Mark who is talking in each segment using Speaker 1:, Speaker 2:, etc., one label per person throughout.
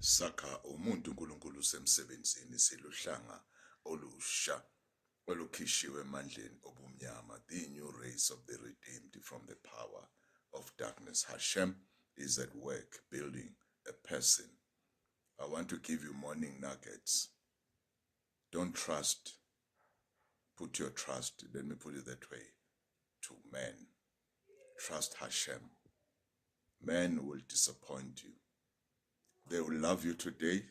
Speaker 1: sakha umuntu uNkulunkulu semsebenzini siluhlanga olusha olukhishiwe emandleni obumnyama, the new race of the redeemed from the power of darkness. Hashem is at work building a person. I want to give you morning nuggets. Don't trust, put your trust, let me put it that way, to men. Trust Hashem. Men will disappoint you. They will love you today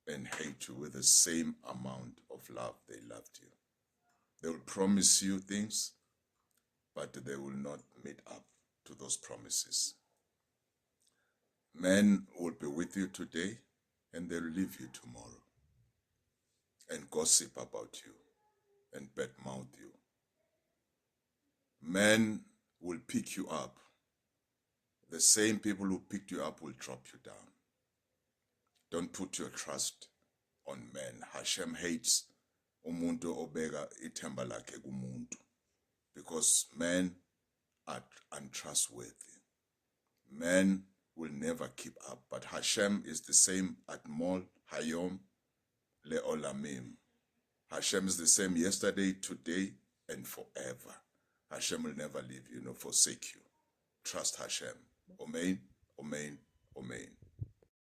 Speaker 1: and hate you with the same amount of love they loved you. They will promise you things, but they will not meet up to those promises. Men will be with you today and they'll leave you tomorrow and gossip about you and badmouth you. Men will pick you up. The same people who picked you up will drop you down. Don't put your trust on men. Hashem hates umuntu obeka ithemba lakhe kumuntu, because men are untrustworthy. Men will never keep up, but Hashem is the same at Mol Hayom Leolamim. Hashem is the same yesterday, today, and forever. Hashem will never leave you nor forsake you. Trust Hashem. Amen, amen, amen.